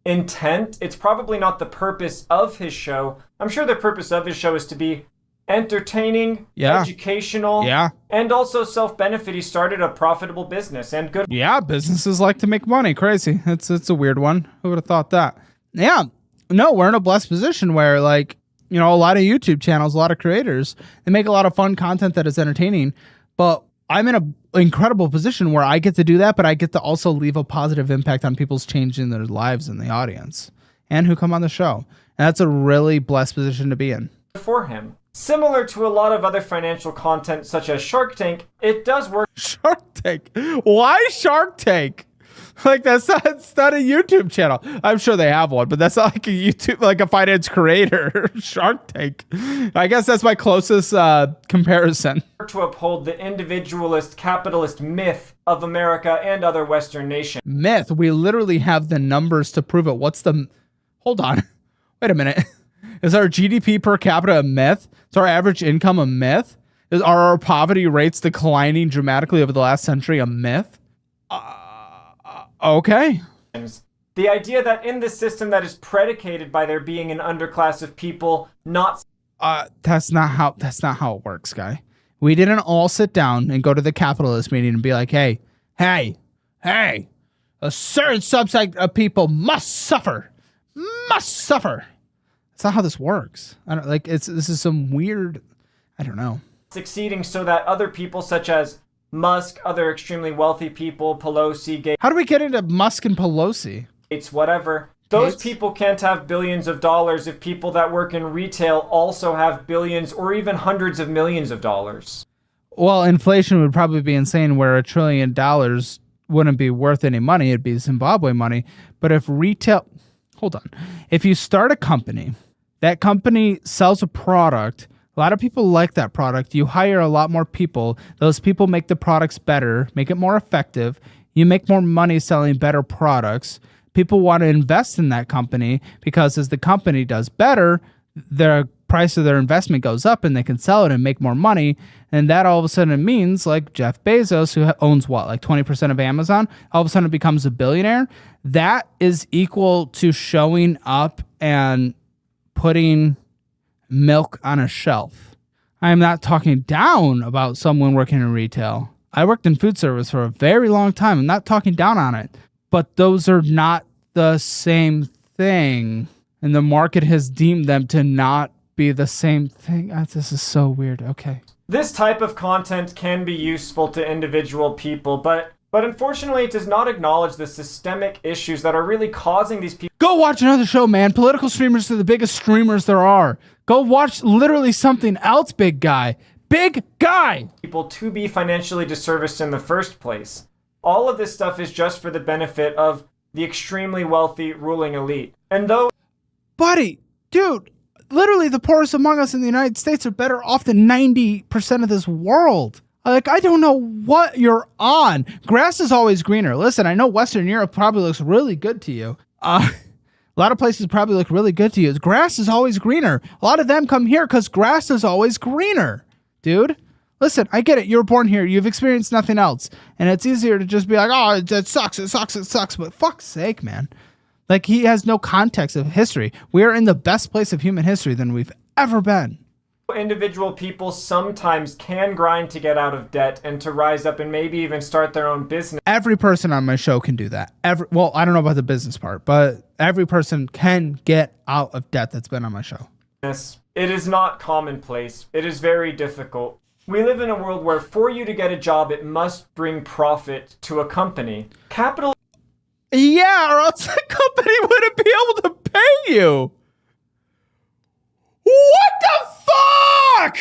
intent, it's probably not the purpose of his show. I'm sure the purpose of his show is to be entertaining, educational, and also self-benefit. He started a profitable business and good. Yeah, businesses like to make money. Crazy. It's a weird one. Who would have thought that? Yeah. No, we're in a blessed position where a lot of YouTube channels, a lot of creators, they make a lot of fun content that is entertaining, but I'm in an incredible position where I get to do that, but I get to also leave a positive impact on people's changing their lives in the audience and who come on the show. And that's a really blessed position to be in. For him. Similar to a lot of other financial content such as Shark Tank, it does work. Shark Tank? Why Shark Tank? That's not a YouTube channel. I'm sure they have one, but that's not like a YouTube, like a finance creator. Shark Tank. I guess that's my closest comparison. To uphold the individualist capitalist myth of America and other Western nations. Myth? We literally have the numbers to prove it. Hold on. Wait a minute. Is our GDP per capita a myth? Is our average income a myth? Are our poverty rates declining dramatically over the last century a myth? Okay. The idea that in this system that is predicated by there being an underclass of people not... That's not how it works, guy. We didn't all sit down and go to the capitalist meeting and be like, hey, a certain subset of people must suffer. That's not how this works. This is some weird, I don't know. Succeeding so that other people such as Musk, other extremely wealthy people, Pelosi, Gates. How do we get into Musk and Pelosi? It's whatever. Those people can't have billions of dollars if people that work in retail also have billions or even hundreds of millions of dollars. Well, inflation would probably be insane where $1 trillion wouldn't be worth any money. It'd be Zimbabwe money. But if you start a company, that company sells a product, a lot of people like that product. You hire a lot more people. Those people make the products better, make it more effective. You make more money selling better products. People want to invest in that company because as the company does better, the price of their investment goes up and they can sell it and make more money. And that all of a sudden means Jeff Bezos, who owns 20% of Amazon, all of a sudden becomes a billionaire. That is equal to showing up and putting milk on a shelf. I am not talking down about someone working in retail. I worked in food service for a very long time. I'm not talking down on it, but those are not the same thing. And the market has deemed them to not be the same thing. This is so weird. Okay. This type of content can be useful to individual people, but unfortunately it does not acknowledge the systemic issues that are really causing these people. Go watch another show, man. Political streamers are the biggest streamers there are. Go watch literally something else, big guy. Big guy! People to be financially disserviced in the first place. All of this stuff is just for the benefit of the extremely wealthy ruling elite. And though... Buddy, dude, literally the poorest among us in the United States are better off than 90% of this world. I don't know what you're on. Grass is always greener. Listen, I know Western Europe probably looks really good to you. A lot of places probably look really good to you. Grass is always greener. A lot of them come here because grass is always greener. Dude, listen, I get it. You were born here. You've experienced nothing else. And it's easier to just be like, oh, it sucks. But fuck's sake, man. He has no context of history. We are in the best place of human history than we've ever been. Individual people sometimes can grind to get out of debt and to rise up and maybe even start their own business. Every person on my show can do that. Well, I don't know about the business part, but every person can get out of debt that's been on my show. It is not commonplace. It is very difficult. We live in a world where for you to get a job, it must bring profit to a company. Capital. Yeah, or else the company wouldn't be able to pay you. What the fuck?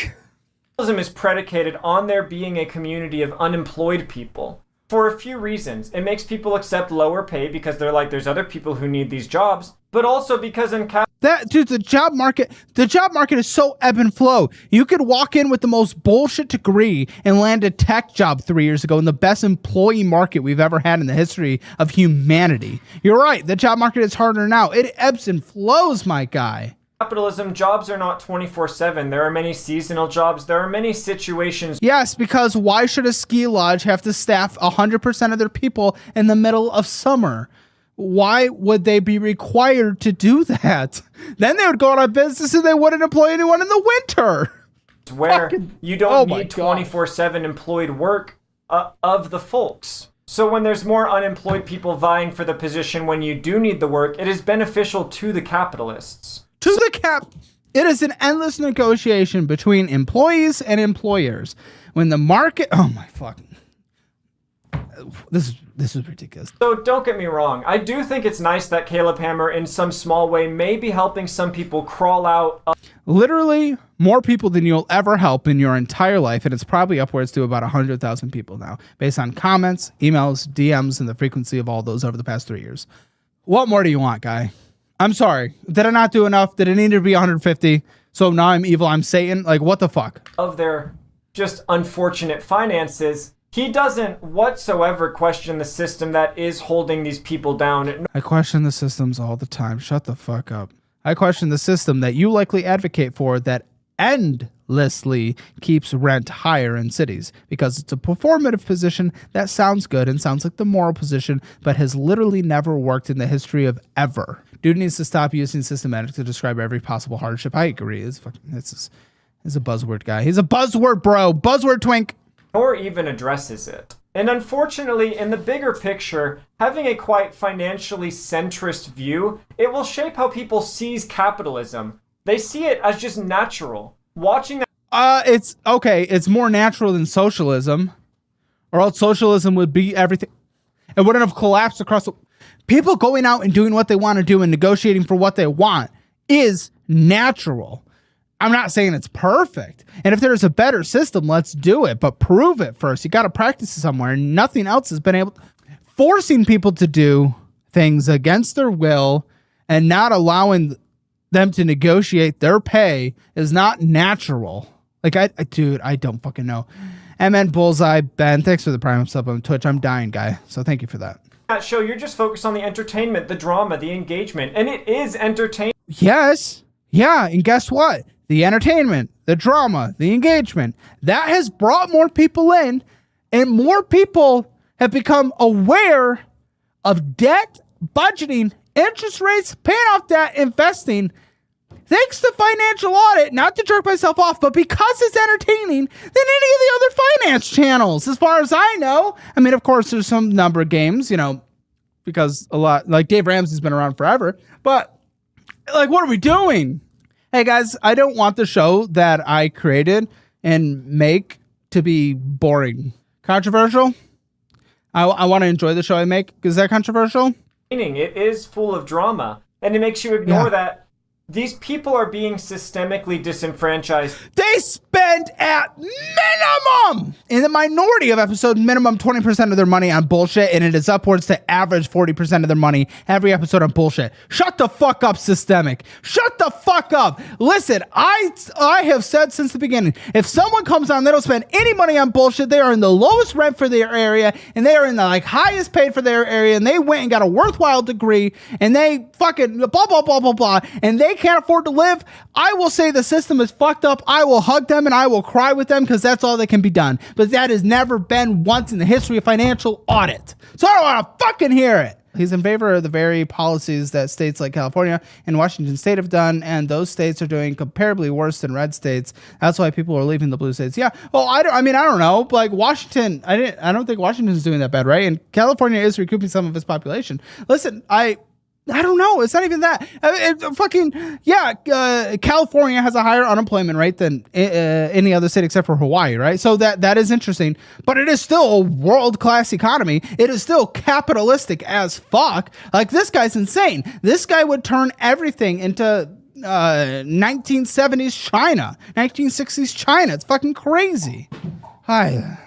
Capitalism is predicated on there being a community of unemployed people for a few reasons. It makes people accept lower pay because they're like, there's other people who need these jobs, but also because the job market is so ebb and flow. You could walk in with the most bullshit degree and land a tech job 3 years ago in the best employee market we've ever had in the history of humanity. You're right. The job market is harder now. It ebbs and flows, my guy. Capitalism, jobs are not 24/7. There are many seasonal jobs. There are many situations. Yes, because why should a ski lodge have to staff 100% of their people in the middle of summer? Why would they be required to do that? Then they would go out of business and they wouldn't employ anyone in the winter. Where you don't need 24/7 employed work of the folks. So when there's more unemployed people vying for the position when you do need the work, it is beneficial to the capitalists. It is an endless negotiation between employees and employers. When the market, oh my fuck, this is ridiculous. So don't get me wrong. I do think it's nice that Caleb Hammer, in some small way, may be helping some people crawl out. Literally more people than you'll ever help in your entire life, and it's probably upwards to about 100,000 people now, based on comments, emails, DMs, and the frequency of all those over the past 3 years. What more do you want, guy? I'm sorry. Did I not do enough? Did it need to be 150? So now I'm evil. I'm Satan. Like, what the fuck? Of their just unfortunate finances, he doesn't whatsoever question the system that is holding these people down. I question the systems all the time. Shut the fuck up. I question the system that you likely advocate for that endlessly keeps rent higher in cities because it's a performative position that sounds good and sounds like the moral position, but has literally never worked in the history of ever. Dude needs to stop using systematic to describe every possible hardship. I agree. He's a buzzword guy. He's a buzzword bro. Buzzword twink. Or even addresses it. And unfortunately, in the bigger picture, having a quite financially centrist view, it will shape how people seize capitalism. They see it as just natural. Watching that. It's okay. It's more natural than socialism, or else socialism would be everything. It wouldn't have collapsed across the. People going out and doing what they want to do and negotiating for what they want is natural. I'm not saying it's perfect. And if there's a better system, let's do it. But prove it first. You got to practice it somewhere. Nothing else has been able. Forcing people to do things against their will and not allowing them to negotiate their pay is not natural. Like, dude, I don't fucking know. MN Bullseye, Ben, thanks for the prime sub on Twitch. I'm dying, guy. So thank you for that. That show, you're just focused on the entertainment, the drama, the engagement, and it is entertaining. Yes. Yeah. And guess what? The entertainment, the drama, the engagement, that has brought more people in, and more people have become aware of debt, budgeting, interest rates, paying off debt, investing. Thanks to financial audit, not to jerk myself off, but because it's entertaining than any of the other finance channels, as far as I know. I mean, of course, there's some number of games, you know, because a lot, like Dave Ramsey's been around forever, but like, what are we doing? Hey guys, I don't want the show that I created and make to be boring. Controversial? I want to enjoy the show I make. Is that controversial? It is full of drama, and it makes you ignore that these people are being systemically disenfranchised. They spend at minimum, in the minority of episodes, minimum 20% of their money on bullshit, and it is upwards to average 40% of their money every episode on bullshit. Shut the fuck up, Systemic. Shut the fuck up. Listen, I have said since the beginning, if someone comes on, they don't spend any money on bullshit, they are in the lowest rent for their area, and they are in the like highest paid for their area, and they went and got a worthwhile degree, and they fucking blah, blah, blah, blah, blah, and they can't afford to live, I will say the system is fucked up. I will hug them and I will cry with them because that's all that can be done. But that has never been once in the history of financial audit. So I don't want to fucking hear it. He's in favor of the very policies that states like California and Washington State have done, and those states are doing comparably worse than red states. That's why people are leaving the blue states. Yeah, well, I don't know. Like Washington, I don't think Washington is doing that bad, right? And California is recouping some of its population. Listen, I don't know. It's not even that. California has a higher unemployment rate than any other state except for Hawaii, right? So that is interesting. But it is still a world-class economy. It is still capitalistic as fuck. Like, this guy's insane. This guy would turn everything into 1970s China, 1960s China. It's fucking crazy. Hi.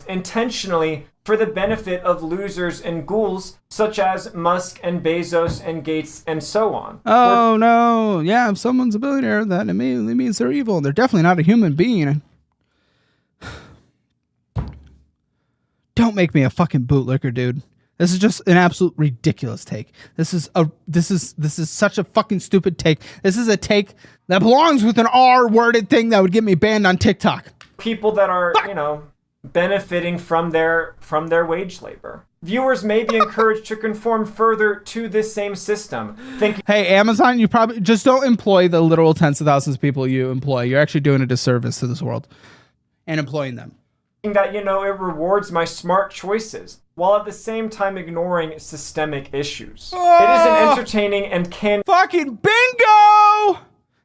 Intentionally for the benefit of losers and ghouls such as Musk and Bezos and Gates and so on. Oh, no. Yeah, if someone's a billionaire, that immediately means they're evil. They're definitely not a human being. Don't make me a fucking bootlicker, dude. This is just an absolute ridiculous take. This is such a fucking stupid take. This is a take that belongs with an R-worded thing that would get me banned on TikTok. People that are, benefiting from their wage labor. Viewers may be encouraged to conform further to this same system. Hey, Amazon, you probably just don't employ the literal tens of thousands of people you employ. You're actually doing a disservice to this world and employing them. That, it rewards my smart choices, while at the same time ignoring systemic issues. Oh, it is an entertaining and can fucking bingo!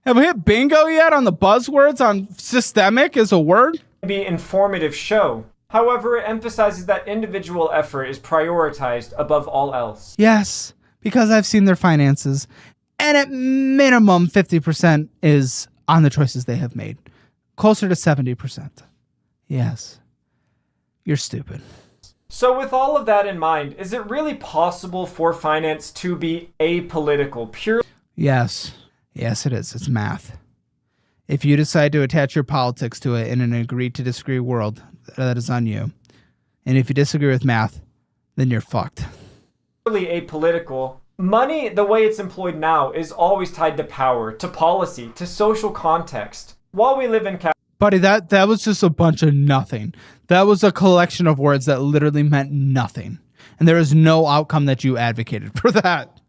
Have we hit bingo yet on the buzzwords on systemic as a word? Be informative show. However, it emphasizes that individual effort is prioritized above all else. Yes, because I've seen their finances, and at minimum 50% is on the choices they have made. Closer to 70%. Yes. You're stupid. So with all of that in mind, is it really possible for finance to be apolitical? Yes. Yes, it is. It's math. If you decide to attach your politics to it in an agree to disagree world, that is on you. And if you disagree with math, then you're fucked. Really apolitical. Money, the way it's employed now, is always tied to power, to policy, to social context. While we live in Buddy, that was just a bunch of nothing. That was a collection of words that literally meant nothing. And there is no outcome that you advocated for that.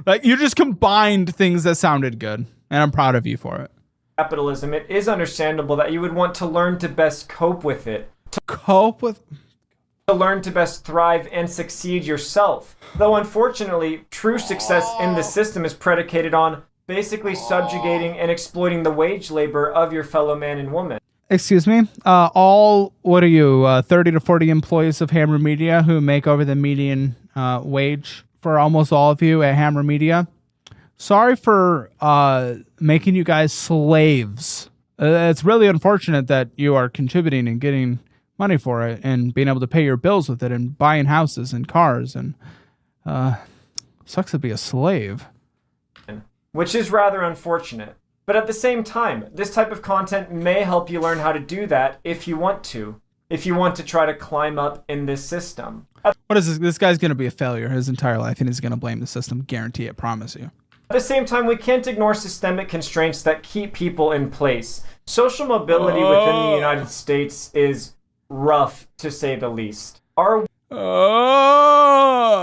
Like, you just combined things that sounded good. And I'm proud of you for it. Capitalism, it is understandable that you would want to learn to best cope with it. To learn to best thrive and succeed yourself. Though unfortunately, true success in the system is predicated on basically subjugating and exploiting the wage labor of your fellow man and woman. Excuse me? What are you, 30 to 40 employees of Hammer Media who make over the median wage for almost all of you at Hammer Media? Sorry for making you guys slaves. It's really unfortunate that you are contributing and getting money for it and being able to pay your bills with it and buying houses and cars, and sucks to be a slave. Which is rather unfortunate. But at the same time, this type of content may help you learn how to do that if you want to. If you want to try to climb up in this system. What is this? This guy's going to be a failure his entire life, and he's going to blame the system. Guarantee it. Promise you. At the same time, we can't ignore systemic constraints that keep people in place. Social mobility within the United States is rough, to say the least.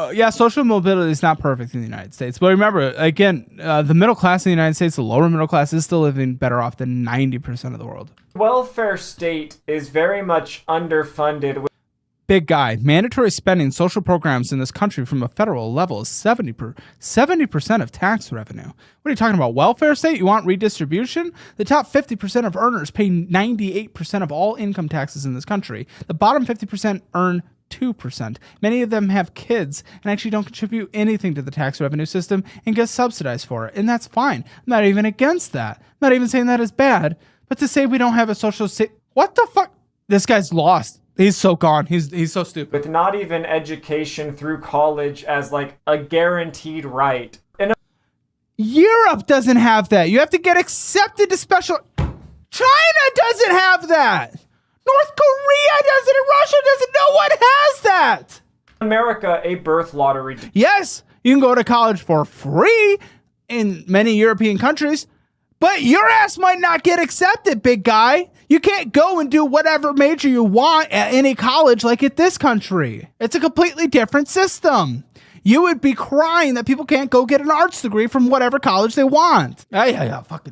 Yeah, social mobility is not perfect in the United States. But remember, again, the middle class in the United States, the lower middle class, is still living better off than 90% of the world. Welfare state is very much underfunded. Big guy. Mandatory spending social programs in this country from a federal level is 70% of tax revenue. What are you talking about? Welfare state? You want redistribution? The top 50% of earners pay 98% of all income taxes in this country. The bottom 50% earn 2%. Many of them have kids and actually don't contribute anything to the tax revenue system and get subsidized for it. And that's fine. I'm not even against that. I'm not even saying that is bad. But to say we don't have a social what the fuck? This guy's lost. He's so gone. He's so stupid. With not even education through college as like a guaranteed right. Europe doesn't have that. You have to get accepted to special. China doesn't have that. North Korea doesn't, and Russia doesn't. No one has that. America, a birth lottery. Yes, you can go to college for free in many European countries, but your ass might not get accepted, big guy. You can't go and do whatever major you want at any college like at this country. It's a completely different system. You would be crying that people can't go get an arts degree from whatever college they want. Fuck.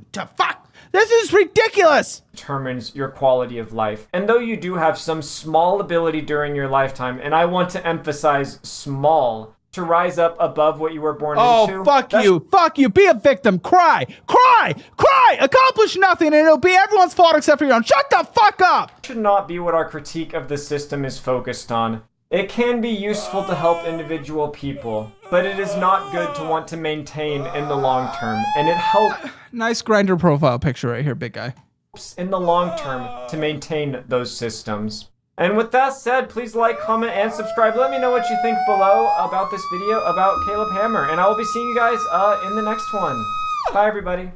This is ridiculous. Determines your quality of life. And though you do have some small ability during your lifetime, and I want to emphasize small, to rise up above what you were born into. Oh, fuck you. Be a victim. Cry. Accomplish nothing, and it'll be everyone's fault except for your own. Shut the fuck up. Should not be what our critique of the system is focused on. It can be useful to help individual people, but it is not good to want to maintain in the long term, and it helps Nice grinder profile picture right here, big guy. in the long term to maintain those systems. And with that said, please like, comment, and subscribe. Let me know what you think below about this video about Caleb Hammer, and I will be seeing you guys in the next one. Bye, everybody.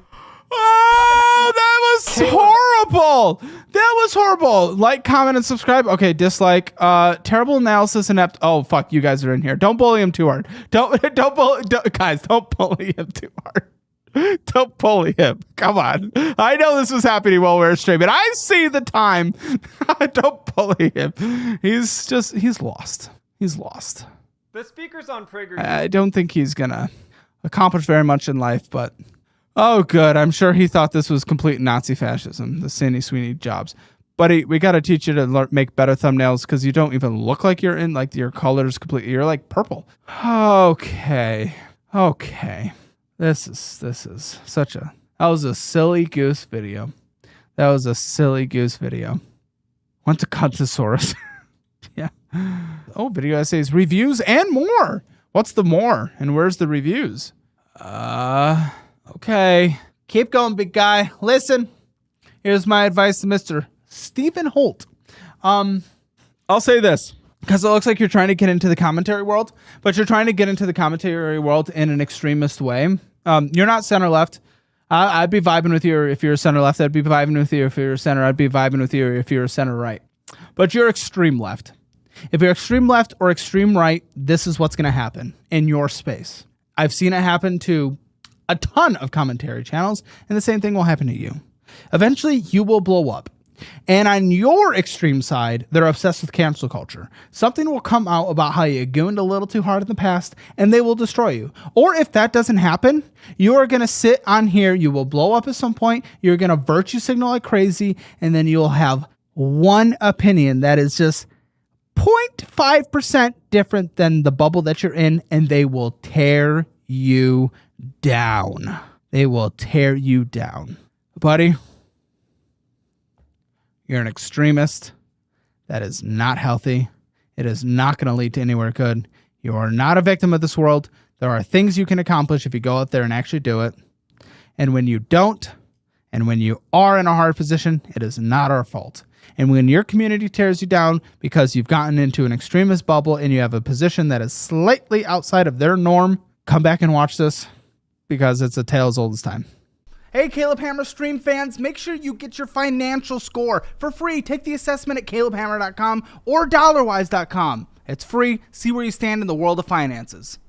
Oh, that was horrible. That was horrible. Like, comment, and subscribe. Okay, dislike. Terrible analysis, inept. Oh, fuck, you guys are in here. Don't bully him too hard. Guys, don't bully him too hard. Don't bully him. Come on. I know this was happening while we were streaming. I see the time. Don't bully him. He's lost. He's lost. The speaker's on Prager. I don't think he's gonna accomplish very much in life, but oh, good. I'm sure he thought this was complete Nazi fascism, the Sandy Sweeney jobs. Buddy, we got to teach you to make better thumbnails because you don't even look like you're in, like your colors completely. You're like purple. Okay. This is such a, that was a silly goose video. Went to Cuntosaurus. Yeah. Oh, video essays, reviews, and more. What's the more? And where's the reviews? Okay. Keep going, big guy. Listen. Here's my advice to Mr. Stephen Holt. I'll say this, because it looks like you're trying to get into the commentary world, but you're trying to get into the commentary world in an extremist way. You're not center left. I'd be vibing with you if you're center left. I'd be vibing with you if you're center. I'd be vibing with you if you're center right. But you're extreme left. If you're extreme left or extreme right, this is what's going to happen in your space. I've seen it happen to a ton of commentary channels, and the same thing will happen to you. Eventually, you will blow up. And on your extreme side, they're obsessed with cancel culture. Something will come out about how you gooned a little too hard in the past, and they will destroy you. Or if that doesn't happen, you are going to sit on here, you will blow up at some point, you're going to virtue signal like crazy, and then you'll have one opinion that is just 0.5% different than the bubble that you're in, and they will tear you down. They will tear you down. Buddy, you're an extremist. That is not healthy. It is not going to lead to anywhere good. You are not a victim of this world. There are things you can accomplish if you go out there and actually do it. And when you don't, and when you are in a hard position, it is not our fault. And when your community tears you down because you've gotten into an extremist bubble and you have a position that is slightly outside of their norm, come back and watch this because it's a tale as old as time. Hey, Caleb Hammer stream fans, make sure you get your financial score for free. Take the assessment at calebhammer.com or dollarwise.com. It's free. See where you stand in the world of finances.